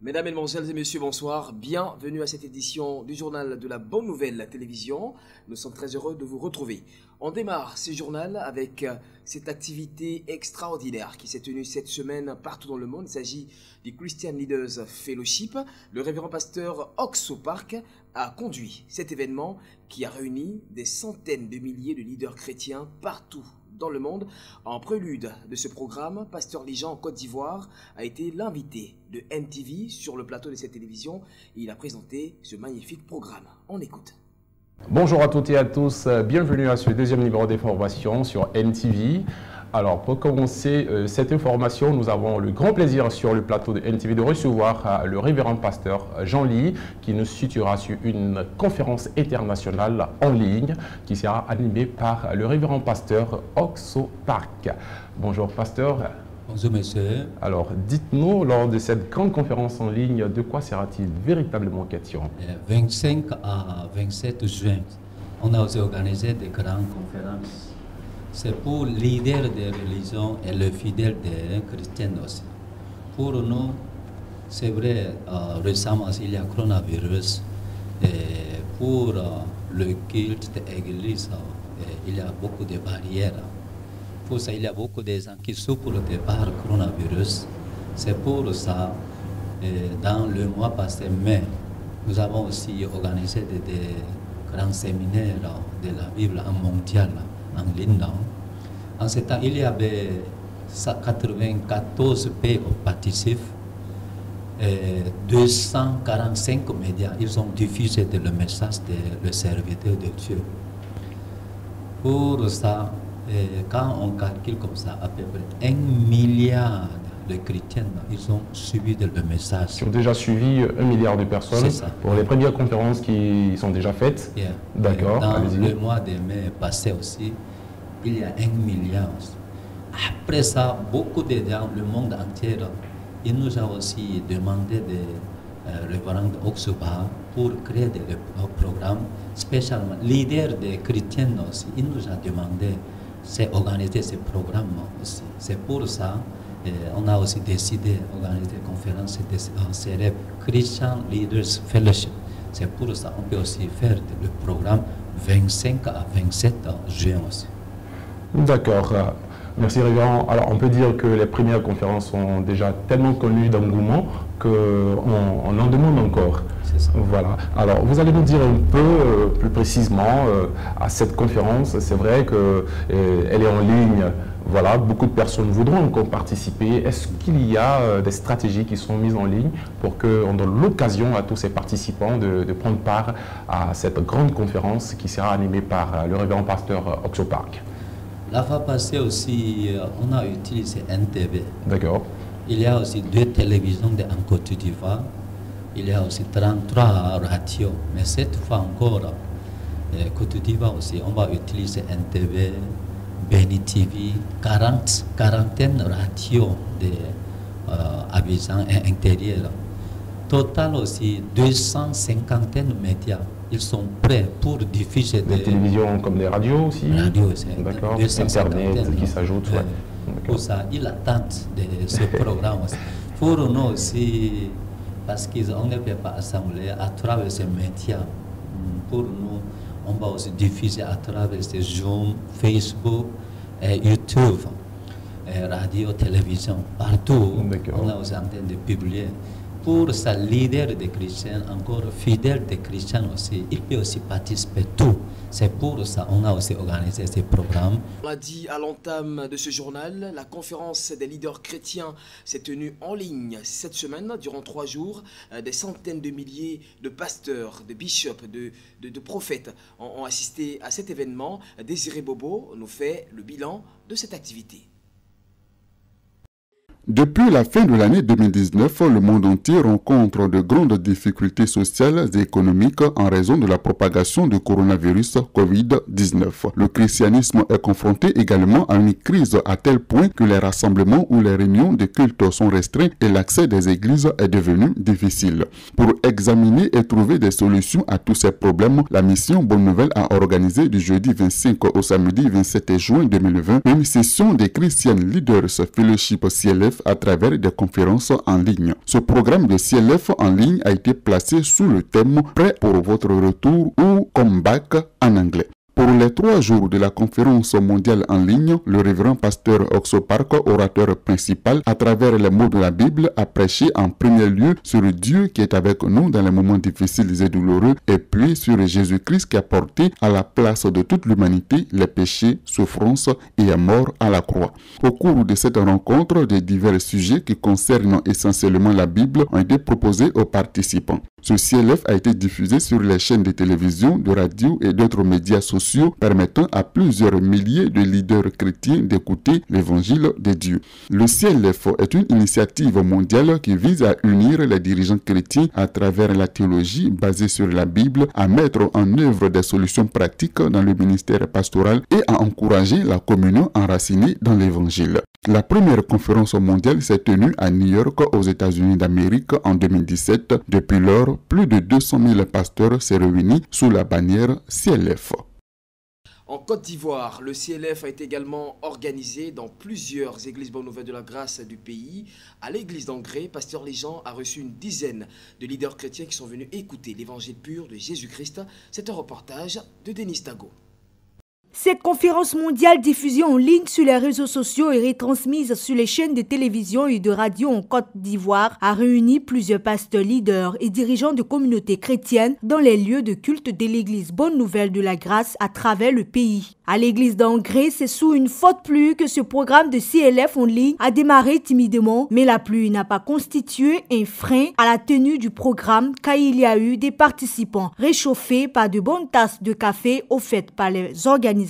Mesdames, Mesdemoiselles et Messieurs, bonsoir. Bienvenue à cette édition du journal de la Bonne Nouvelle Télévision. Nous sommes très heureux de vous retrouver. On démarre ce journal avec cette activité extraordinaire qui s'est tenue cette semaine partout dans le monde. Il s'agit du Christian Leaders Fellowship. Le révérend pasteur Oxo Park a conduit cet événement qui a réuni des centaines de milliers de leaders chrétiens partout dans le monde. En prélude de ce programme, Pasteur Lijan en Côte d'Ivoire a été l'invité de NTV sur le plateau de cette télévision et il a présenté ce magnifique programme. On écoute. Bonjour à toutes et à tous, bienvenue à ce deuxième numéro d'information sur NTV. Alors pour commencer cette information, nous avons le grand plaisir sur le plateau de NTV de recevoir le révérend pasteur Jean Ly qui nous situera sur une conférence internationale en ligne qui sera animée par le révérend pasteur Oxo Park. Bonjour pasteur. Bonjour monsieur. Alors dites-nous, lors de cette grande conférence en ligne, de quoi sera-t-il véritablement question? 25 à 27 juin, on a aussi organisé des grandes conférences. C'est pour les leaders des religions et les fidèles des chrétiens aussi. Pour nous, c'est vrai, récemment il y a coronavirus. Et pour le culte de l'église, il y a beaucoup de barrières. Pour ça, il y a beaucoup de gens qui souffrent par coronavirus. C'est pour ça, dans le mois passé, mai, nous avons aussi organisé des grands séminaires de la Bible en mondial, en ligne. En ce temps, il y avait 94 pays participatifs et 245 médias. Ils ont diffusé le message de le serviteur de Dieu. Pour ça, quand on calcule comme ça, à peu près 1 milliard de chrétiens, ils ont suivi le message. Ils ont déjà suivi 1 milliard de personnes pour les premières conférences qui sont déjà faites. Yeah. D'accord. Dans le mois de mai passé aussi, il y a 1 milliard. Après ça, beaucoup de gens, le monde entier, ils nous ont aussi demandé de révérend Oxo Park pour créer des programmes, spécialement leader des chrétiens aussi. Il nous a demandé d'organiser ces programmes aussi. C'est pour ça on a aussi décidé d'organiser des conférences célèbres Christian Leaders Fellowship. C'est pour ça qu'on peut aussi faire le programme 25 à 27 juin aussi. D'accord. Merci révérend. Alors on peut dire que les premières conférences sont déjà tellement connues d'engouement qu'on en demande encore. C'est ça. Voilà. Alors vous allez nous dire un peu plus précisément à cette conférence, c'est vrai qu'elle est en ligne. Voilà, beaucoup de personnes voudront encore participer. Est-ce qu'il y a des stratégies qui sont mises en ligne pour qu'on donne l'occasion à tous ces participants de prendre part à cette grande conférence qui sera animée par le révérend pasteur Oxo Park? La fois passée aussi, on a utilisé NTV. D'accord. Il y a aussi 2 télévisions en Côte d'Ivoire. Il y a aussi 33 radios. Mais cette fois encore, Côte d'Ivoire aussi, on va utiliser NTV, Beni TV, quarantaine radios de Abidjan et intérieur. Total aussi 250 médias. Ils sont prêts pour diffuser des télévisions comme des radios aussi. Radio aussi. D'accord. Internet qui s'ajoute. Ouais. Pour ça, ils attendent de ce programme aussi. Pour nous aussi, parce qu'on ne peut pas assembler à travers ces médias. Pour nous, on va aussi diffuser à travers ces Zoom, Facebook, et YouTube, et radio, télévision, partout. On est aussi en train de publier. Pour sa leader des chrétiens, encore fidèle des chrétiens aussi, il peut aussi participer tout. C'est pour ça qu'on a aussi organisé ces programmes. On l'a dit à l'entame de ce journal, la conférence des leaders chrétiens s'est tenue en ligne cette semaine, durant 3 jours. Des centaines de milliers de pasteurs, de bishops, de prophètes ont assisté à cet événement. Désiré Bobo nous fait le bilan de cette activité. Depuis la fin de l'année 2019, le monde entier rencontre de grandes difficultés sociales et économiques en raison de la propagation du coronavirus Covid-19. Le christianisme est confronté également à une crise à tel point que les rassemblements ou les réunions de culte sont restreints et l'accès des églises est devenu difficile. Pour examiner et trouver des solutions à tous ces problèmes, la mission Bonne Nouvelle a organisé du jeudi 25 au samedi 27 juin 2020 une session des Christian Leaders Fellowship CLF à travers des conférences en ligne. Ce programme de CLF en ligne a été placé sous le thème « Prêt pour votre retour » ou « Comeback » en anglais. Pour les 3 jours de la conférence mondiale en ligne, le révérend pasteur Oxo Park, orateur principal, à travers les mots de la Bible, a prêché en premier lieu sur Dieu qui est avec nous dans les moments difficiles et douloureux, et puis sur Jésus-Christ qui a porté à la place de toute l'humanité les péchés, souffrances et est mort à la croix. Au cours de cette rencontre, de divers sujets qui concernent essentiellement la Bible ont été proposés aux participants. Ce CLF a été diffusé sur les chaînes de télévision, de radio et d'autres médias sociaux permettant à plusieurs milliers de leaders chrétiens d'écouter l'évangile de Dieu. Le CLF est une initiative mondiale qui vise à unir les dirigeants chrétiens à travers la théologie basée sur la Bible, à mettre en œuvre des solutions pratiques dans le ministère pastoral et à encourager la communion enracinée dans l'évangile. La première conférence mondiale s'est tenue à New York aux États-Unis d'Amérique en 2017. Depuis lors, plus de 200 000 pasteurs s'est réunis sous la bannière CLF. En Côte d'Ivoire, le CLF a été également organisé dans plusieurs églises Bonne Nouvelle de la Grâce du pays. À l'église d'Angré, Pasteur Léjean a reçu une dizaine de leaders chrétiens qui sont venus écouter l'évangile pur de Jésus-Christ. C'est un reportage de Denis Tago. Cette conférence mondiale diffusée en ligne sur les réseaux sociaux et retransmise sur les chaînes de télévision et de radio en Côte d'Ivoire a réuni plusieurs pasteurs leaders et dirigeants de communautés chrétiennes dans les lieux de culte de l'église Bonne Nouvelle de la Grâce à travers le pays. À l'église d'Angré, c'est sous une forte pluie que ce programme de CLF en ligne a démarré timidement, mais la pluie n'a pas constitué un frein à la tenue du programme car il y a eu des participants réchauffés par de bonnes tasses de café offertes par les organisateurs.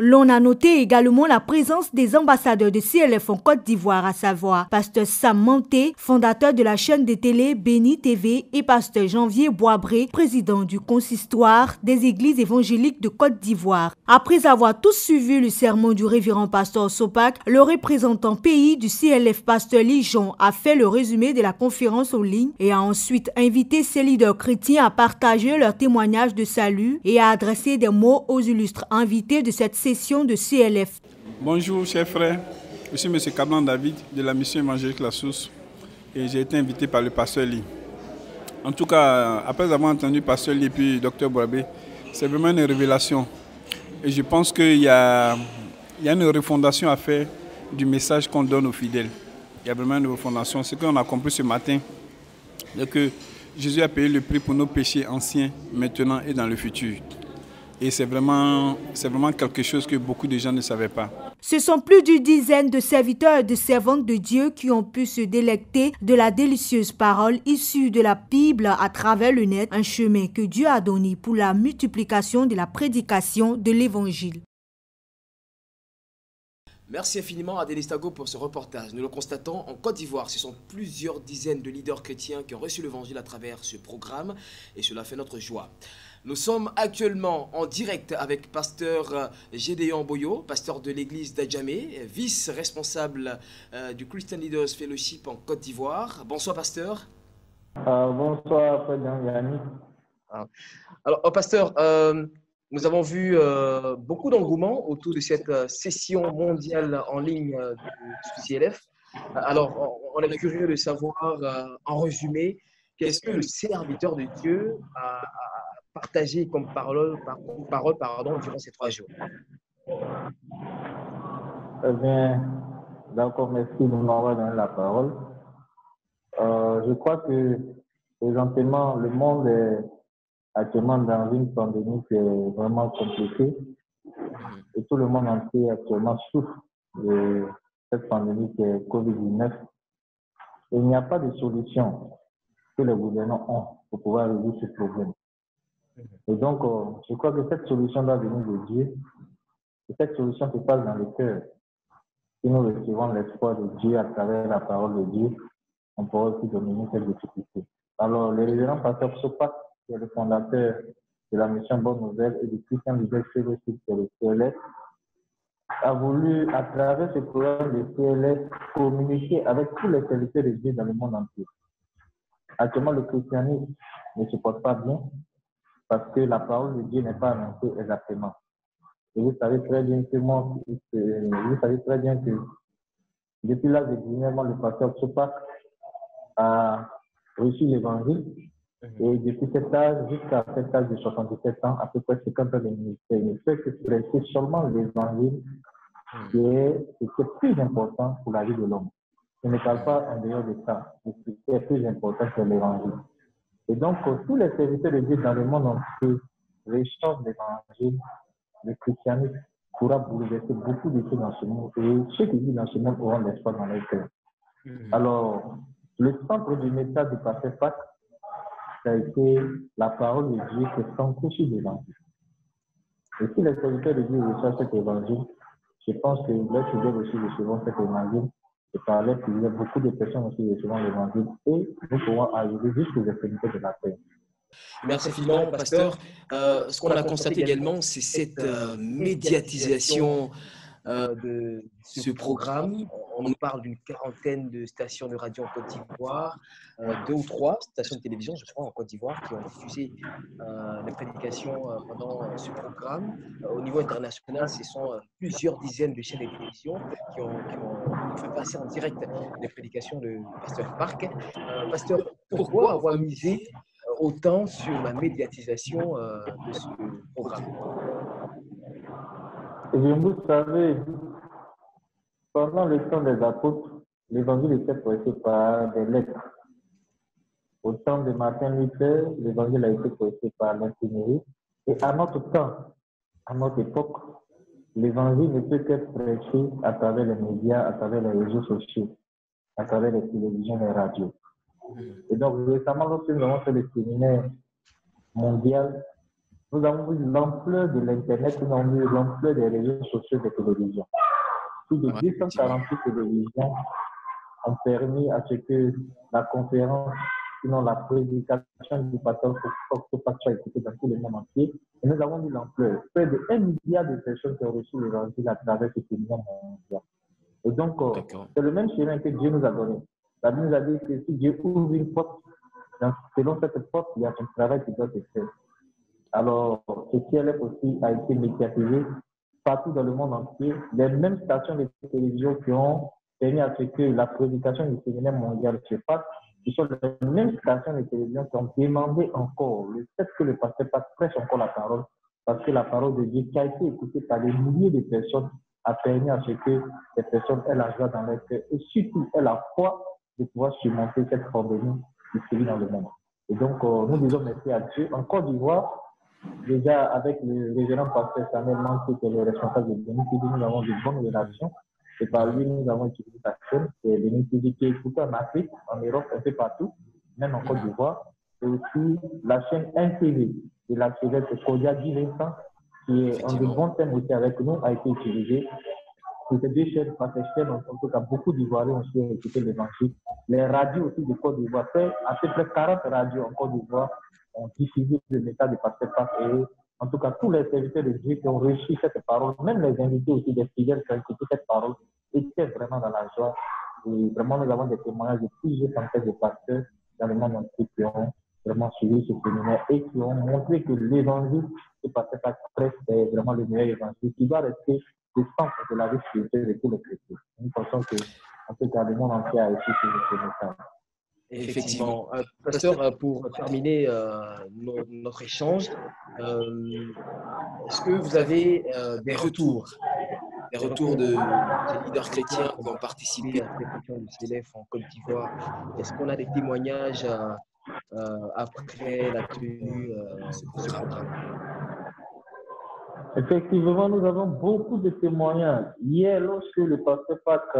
L'on a noté également la présence des ambassadeurs de CLF en Côte d'Ivoire, à savoir Pasteur Sam Manté, fondateur de la chaîne de télé Béni TV, et Pasteur Janvier Boisbré, président du consistoire des églises évangéliques de Côte d'Ivoire. Après avoir tous suivi le sermon du révérend pasteur Sopac, le représentant pays du CLF Pasteur Léjean a fait le résumé de la conférence en ligne et a ensuite invité ses leaders chrétiens à partager leurs témoignages de salut et à adresser des mots aux illustres invités de cette session de CLF. Bonjour chers frères, je suis M. Cablan David de la mission évangélique La Source et j'ai été invité par le pasteur Lee. En tout cas, après avoir entendu pasteur Lee et puis Dr Boabé, c'est vraiment une révélation. Et je pense qu'il y a une refondation à faire du message qu'on donne aux fidèles. Il y a vraiment une refondation. Ce qu'on a compris ce matin, c'est que Jésus a payé le prix pour nos péchés anciens, maintenant et dans le futur. Et c'est vraiment quelque chose que beaucoup de gens ne savaient pas. Ce sont plus d'une dizaine de serviteurs et de servantes de Dieu qui ont pu se délecter de la délicieuse parole issue de la Bible à travers le net, un chemin que Dieu a donné pour la multiplication de la prédication de l'Évangile. Merci infiniment à Denis Tago pour ce reportage. Nous le constatons, en Côte d'Ivoire, ce sont plusieurs dizaines de leaders chrétiens qui ont reçu l'évangile à travers ce programme et cela fait notre joie. Nous sommes actuellement en direct avec pasteur Gédéon Boyo, pasteur de l'église d'Adjamé, vice-responsable du Christian Leaders Fellowship en Côte d'Ivoire. Bonsoir pasteur. Bonsoir Président Yannick. Alors pasteur, nous avons vu beaucoup d'engouement autour de cette session mondiale en ligne du CLF. Alors, on est curieux de savoir, en résumé, qu'est-ce que le serviteur de Dieu a partagé comme parole durant ces 3 jours. Eh bien, d'accord, merci de m'avoir donné la parole. Je crois que présentement, le monde est actuellement dans une pandémie qui est vraiment compliquée et tout le monde entier actuellement souffre de cette pandémie qui est Covid-19. Il n'y a pas de solution que les gouvernements ont pour pouvoir résoudre ce problème. Et donc, je crois que cette solution doit venir de Dieu et cette solution se passe dans le cœur. si nous recevons l'espoir de Dieu à travers la parole de Dieu, on pourra aussi dominer cette difficulté. Alors, le révérend pasteur Sopak, qui est le fondateur de la mission Bonne Nouvelle et du Christian Leader Fellowship sur le CLS, a voulu, à travers ce programme de CLS, communiquer avec tous les serviteurs de Dieu dans le monde entier. Actuellement, le christianisme ne se porte pas bien parce que la parole de Dieu n'est pas annoncée exactement. Et vous savez très bien que depuis l'âge de 19 ans, le pasteur Sopak a reçu l'évangile. Et depuis cet âge, jusqu'à cet âge de 77 ans, à peu près 50 ans de ministère, il ne fait que prêcher seulement l'évangile, qui est plus important pour la vie de l'homme. Je ne parle pas en dehors de ça, ce qui est plus important que l'évangile. Et donc, tous les serviteurs de Dieu dans le monde entier recherchent l'évangile, le christianisme pourra bouleverser beaucoup de choses dans ce monde. Et ceux qui vivent dans ce monde auront l'espoir dans leur cœur. Alors, le centre du message du pasteur Pâques, ça a été la parole de Dieu qui est centrée sur l'évangile. Et si les serviteurs de Dieu reçoivent cet évangile, je pense que les fidèles aussi recevront cet évangile. Et par là, il y a beaucoup de personnes aussi recevront l'évangile. Et nous pourrons arriver jusqu'aux extrémités de la paix. Merci infiniment, pasteur. Ce qu'on a constaté également, c'est cette médiatisation de ce programme. On nous parle d'une quarantaine de stations de radio en Côte d'Ivoire, 2 ou 3 stations de télévision, je crois, en Côte d'Ivoire, qui ont diffusé les prédications pendant ce programme. Au niveau international, ce sont plusieurs dizaines de chaînes de télévision qui ont fait passer en direct les prédications de pasteur Park. Pasteur, pourquoi avoir misé autant sur la médiatisation de ce programme? Et vous savez, pendant le temps des apôtres, l'évangile était prêché par des lettres. Au temps de Martin Luther, l'évangile a été prêché par l'imprimerie. Et à notre temps, à notre époque, l'évangile ne peut qu'être prêché à travers les médias, à travers les réseaux sociaux, à travers les télévisions, les radios. Et donc, récemment, lorsque nous avons fait le séminaire mondial, nous avons vu l'ampleur de l'Internet, nous avons vu l'ampleur des réseaux sociaux et des télévisions. Plus de 248 télévisions ont permis à ce que la conférence, sinon la prédication du pasteur Sopak soit écoutée dans tout le monde entier. Et nous avons vu l'ampleur. Près de 1 milliard de personnes qui ont reçu l'évangile à travers ce séminaire mondial. Et donc, c'est le même chemin que Dieu nous a donné. La Bible nous a dit que si Dieu ouvre une porte, selon cette porte, il y a un travail qui doit être fait. Alors, ce CLF aussi a été médiatisé partout dans le monde entier. Les mêmes stations de télévision qui ont permis à ce que la prédication du séminaire mondial se fasse, ce sont les mêmes stations de télévision qui ont demandé encore le fait que le pasteur prêche encore la parole, parce que la parole de Dieu qui a été écoutée par des milliers de personnes a permis à ce que ces personnes aient la joie dans leur cœur et surtout aient la foi de pouvoir surmonter cette pandémie qui sévit dans le monde. Et donc, nous disons merci à Dieu. En Côte d'Ivoire, déjà avec le révérend pasteur Samuel Mansi, qui est le responsable de Bénin TV, nous avons de bonnes relations. Et par lui, nous avons utilisé sa chaîne, c'est Bénin TV qui est écoutée en Afrique, en Europe, un peu partout, même en Côte d'Ivoire. Et aussi la chaîne NTV de l'archevêque Kodia Guy Vincent, qui est en de bons thèmes aussi avec nous, a été utilisée. Pour ces deux chaînes, par ces chaînes, en tout cas, beaucoup d'Ivoiriens ont aussi écouté l'évangile. Les radios aussi de Côte d'Ivoire, à peu près 40 radios en Côte d'Ivoire ont diffusé le message de pasteur Park. Et en tout cas, tous les serviteurs de Dieu qui ont reçu cette parole, même les invités aussi des fidèles qui ont écouté cette parole, étaient vraiment dans la joie. Et vraiment, nous avons des témoignages de plusieurs centaines de pasteurs dans le monde entier qui ont vraiment suivi ce séminaire et qui ont montré que l'évangile que pasteur Park prêche est vraiment le meilleur évangile qui doit rester le centre de la vie spirituelle de tous les chrétiens. Nous pensons que, en tout cas, le monde entier a reçu ce message. Effectivement. Pasteur, pour terminer notre échange, est-ce que vous avez des retours de leaders chrétiens qui ont participé à la prédication du CLF en Côte d'Ivoire? Est-ce qu'on a des témoignages après la tenue de ce programme? Effectivement, nous avons beaucoup de témoignages. Hier, lorsque le pasteur Park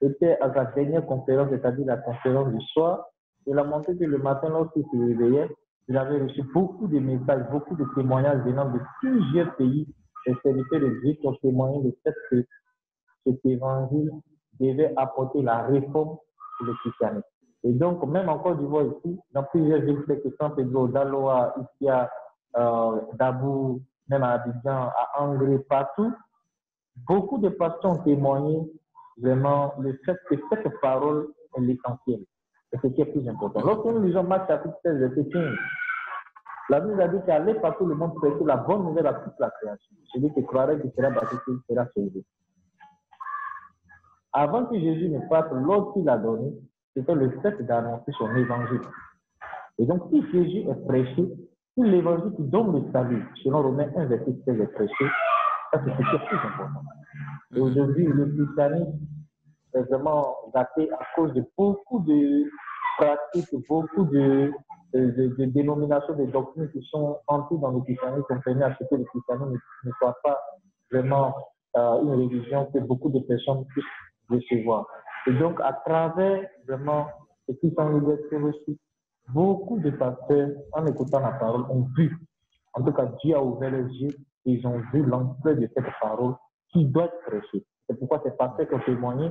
était à sa dernière conférence, c'est-à-dire la conférence du soir, il a montré que le matin, lorsqu'il se réveillait, il avait reçu beaucoup de messages, beaucoup de témoignages venant de plusieurs pays, des serviteurs de Dieu qui ont témoigné du fait que cet évangile devait apporter la réforme pour le christianisme. Et donc, même en Côte d'Ivoire ici, dans plusieurs villes, que San Pedro, Daloa, ici à Dabou, même à Abidjan, à Angré, partout, beaucoup de pasteurs ont témoigné vraiment le fait que cette parole est l'essentiel. Et ce qui est plus important. Lorsque nous lisons Marc chapitre 16, verset 15, la Bible a dit qu'aller partout le monde prêcher la bonne nouvelle à toute la création. Celui qui croirait qu'il sera baptisé sera sauvé. Avant que Jésus ne parte, l'ordre qu'il a donné, c'était le fait d'annoncer son évangile. Et donc, si Jésus est prêché, si l'évangile qui donne le salut, selon Romains 1, verset 16 est prêché, ça c'est ce qui est plus important. Et aujourd'hui, le christianisme est vraiment gâté à cause de beaucoup de pratiques, beaucoup de dénominations, de doctrines qui sont entrées dans le christianisme, qui ont permis à ce que le christianisme ne soit pas vraiment une religion que beaucoup de personnes puissent recevoir. Et donc, à travers vraiment ce qui sont liberté reçue, beaucoup de pasteurs, en écoutant la parole, ont vu. En tout cas, Dieu a ouvert les yeux et ils ont vu l'ampleur de cette parole qui doit être prêchée. C'est pourquoi ces pasteurs qui ont témoigné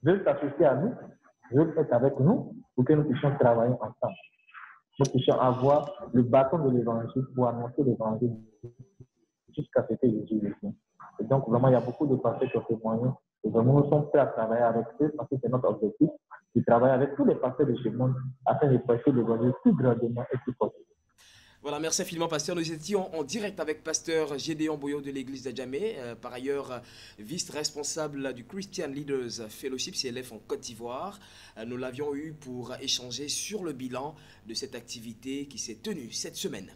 veulent s'associer à nous, veulent être avec nous pour que nous puissions travailler ensemble. Nous puissions avoir le bâton de l'évangile pour annoncer l'évangile jusqu'à ce que Jésus vienne. Et donc, vraiment, il y a beaucoup de pasteurs qui ont témoigné. Et vraiment, nous sommes prêts à travailler avec eux parce que c'est notre objectif de travailler avec tous les pasteurs de ce monde afin de prêcher l'évangile plus grandement et plus possible. Voilà, merci infiniment, pasteur. Nous étions en direct avec pasteur Gédéon Boyo de l'église d'Adjamé, par ailleurs vice-responsable du Christian Leaders Fellowship CLF en Côte d'Ivoire. Nous l'avions eu pour échanger sur le bilan de cette activité qui s'est tenue cette semaine.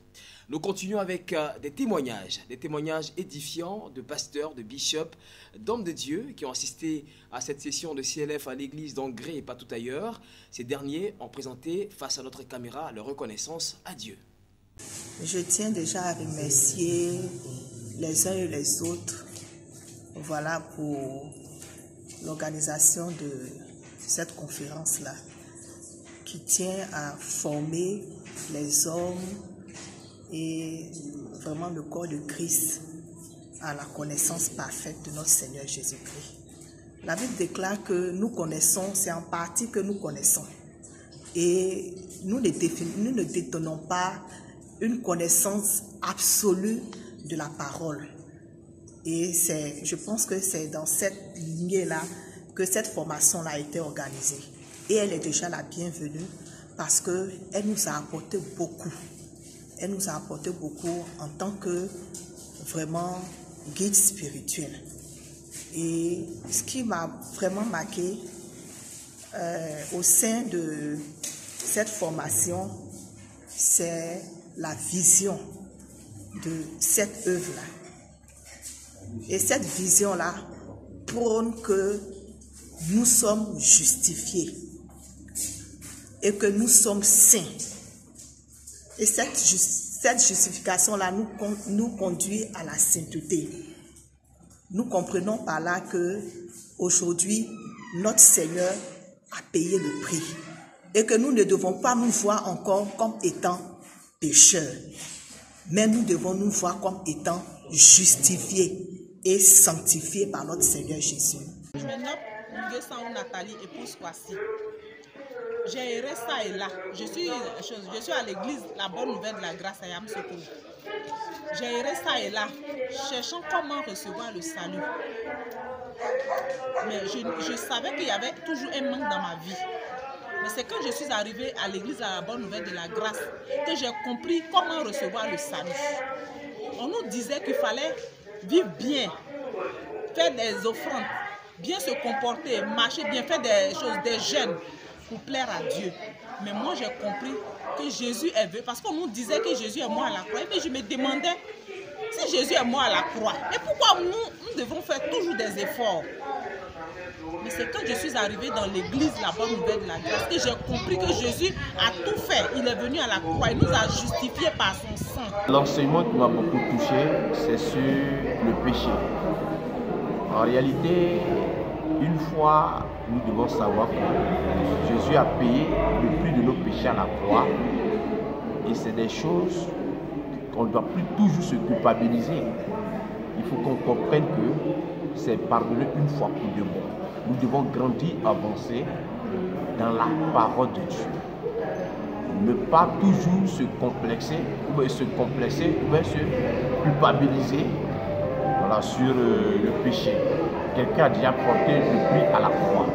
Nous continuons avec des témoignages édifiants de pasteurs, de bishops, d'hommes de Dieu qui ont assisté à cette session de CLF à l'église d'Angré et pas tout ailleurs. Ces derniers ont présenté face à notre caméra leur reconnaissance à Dieu. Je tiens déjà à remercier les uns et les autres, voilà, pour l'organisation de cette conférence-là, qui tient à former les hommes et vraiment le corps de Christ à la connaissance parfaite de notre Seigneur Jésus-Christ. La Bible déclare que nous connaissons, c'est en partie que nous connaissons. Et nous ne détenons pas une connaissance absolue de la parole. Et je pense que c'est dans cette lignée-là que cette formation-là a été organisée. Et elle est déjà la bienvenue parce qu'elle nous a apporté beaucoup. Elle nous a apporté beaucoup en tant que vraiment guide spirituel. Et ce qui m'a vraiment marqué au sein de cette formation, c'est la vision de cette œuvre-là. Et cette vision-là prône que nous sommes justifiés et que nous sommes saints. Et cette justification-là nous conduit à la sainteté. Nous comprenons par là que aujourd'hui notre Seigneur a payé le prix et que nous ne devons pas nous voir encore comme étant pécheurs, mais nous devons nous voir comme étant justifiés et sanctifiés par notre Seigneur Jésus. Je me nomme Nathalie, épouse Kwasi. J'ai erré ça et là. Je suis à l'église La Bonne Nouvelle de la Grâce à Yamoussoukro. J'ai erré ça et là, cherchant comment recevoir le salut. Mais je savais qu'il y avait toujours un manque dans ma vie. Mais c'est quand je suis arrivée à l'église à La Bonne Nouvelle de la Grâce que j'ai compris comment recevoir le salut. On nous disait qu'il fallait vivre bien, faire des offrandes, bien se comporter, marcher bien, faire des choses, des jeûnes pour plaire à Dieu. Mais moi j'ai compris que Jésus est venu, parce qu'on nous disait que Jésus est mort à la croix. Et puis je me demandais, si Jésus est mort à la croix, et pourquoi nous devons faire toujours des efforts? Mais c'est quand je suis arrivée dans l'église La Bonne Nouvelle de la Grâce que j'ai compris que Jésus a tout fait. Il est venu à la croix, il nous a justifiés par son sang. L'enseignement qui m'a beaucoup touché, c'est sur le péché. En réalité, une fois, nous devons savoir que Jésus a payé le prix de nos péchés à la croix. Et c'est des choses qu'on ne doit plus toujours se culpabiliser. Il faut qu'on comprenne que c'est pardonner une fois pour de bon. Nous devons grandir, avancer dans la parole de Dieu. Ne pas toujours se complexer, ou bien se culpabiliser sur le péché. Quelqu'un a déjà porté le prix à la croix.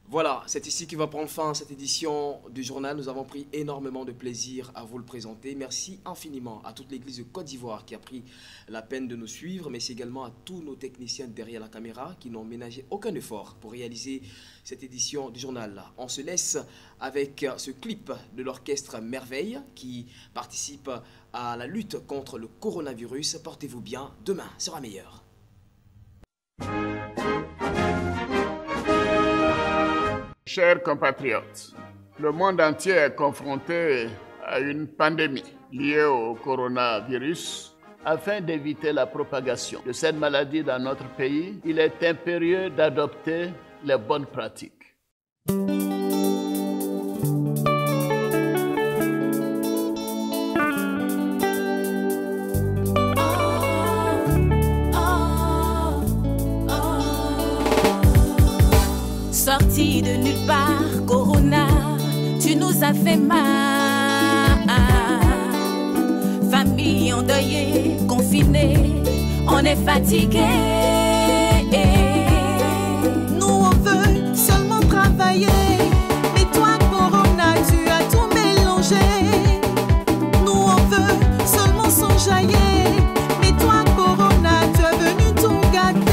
Voilà, c'est ici que va prendre fin cette édition du journal. Nous avons pris énormément de plaisir à vous le présenter. Merci infiniment à toute l'église de Côte d'Ivoire qui a pris la peine de nous suivre, mais également à tous nos techniciens derrière la caméra qui n'ont ménagé aucun effort pour réaliser cette édition du journal. On se laisse avec ce clip de l'orchestre Merveille qui participe à la lutte contre le coronavirus. Portez-vous bien, demain sera meilleur. Chers compatriotes, le monde entier est confronté à une pandémie liée au coronavirus. Afin d'éviter la propagation de cette maladie dans notre pays, il est impérieux d'adopter les bonnes pratiques. Sorti de nulle part, Corona, tu nous as fait mal. Famille endeuillée, confinée, on est fatigué. Nous on veut seulement travailler, mais toi Corona, tu as tout mélangé. Nous on veut seulement s'enjailler, mais toi Corona, tu es venu tout gâter.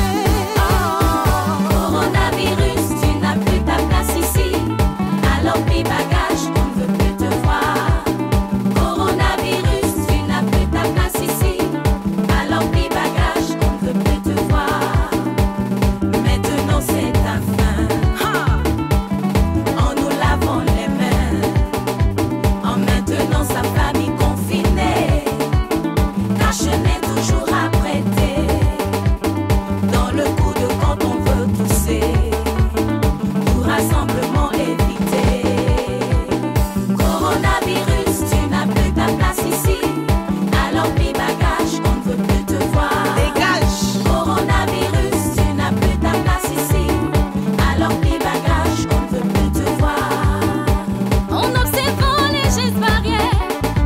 Alors pis bagage, on ne veut plus te voir. Coronavirus, tu n'as plus ta place ici. Alors pis bagage, on ne veut plus te voir. Maintenant c'est ta fin. En nous lavant les mains. En maintenant sa famille confinée. Cache-nez toujours apprêté. Dans le coup de quand on veut tousser. Tout rassemblement évité. Coronavirus, tu n'as plus ta place ici. Alors pis bagage, on ne veut plus te voir. Dégage. Coronavirus, tu n'as plus ta place ici. Alors pis bagage, on ne veut plus te voir. En observant les gestes barrières,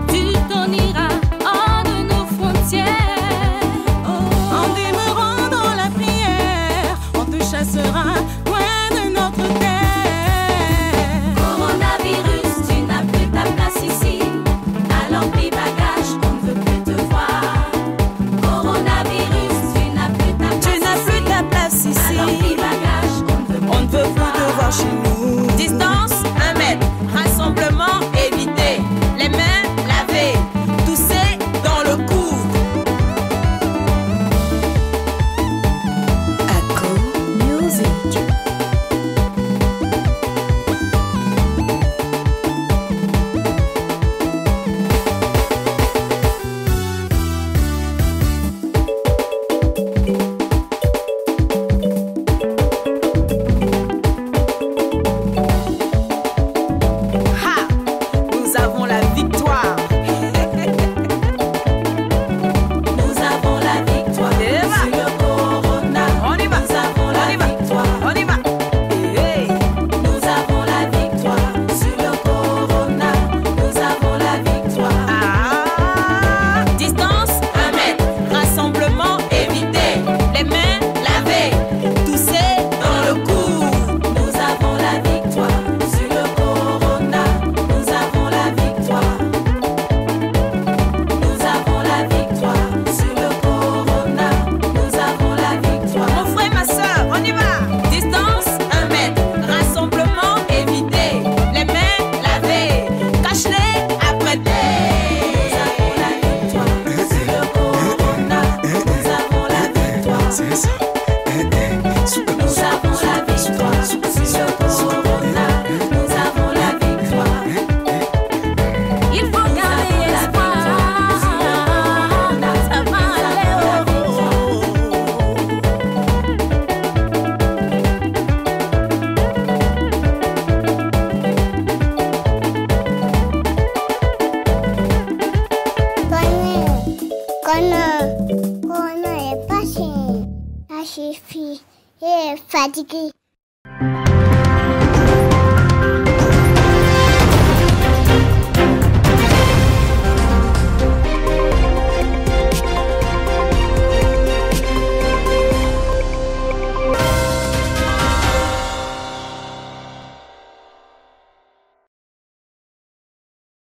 tu t'en iras hors de nos frontières. En demeurant dans la prière, on te chassera loin de notre terre. fatiguée.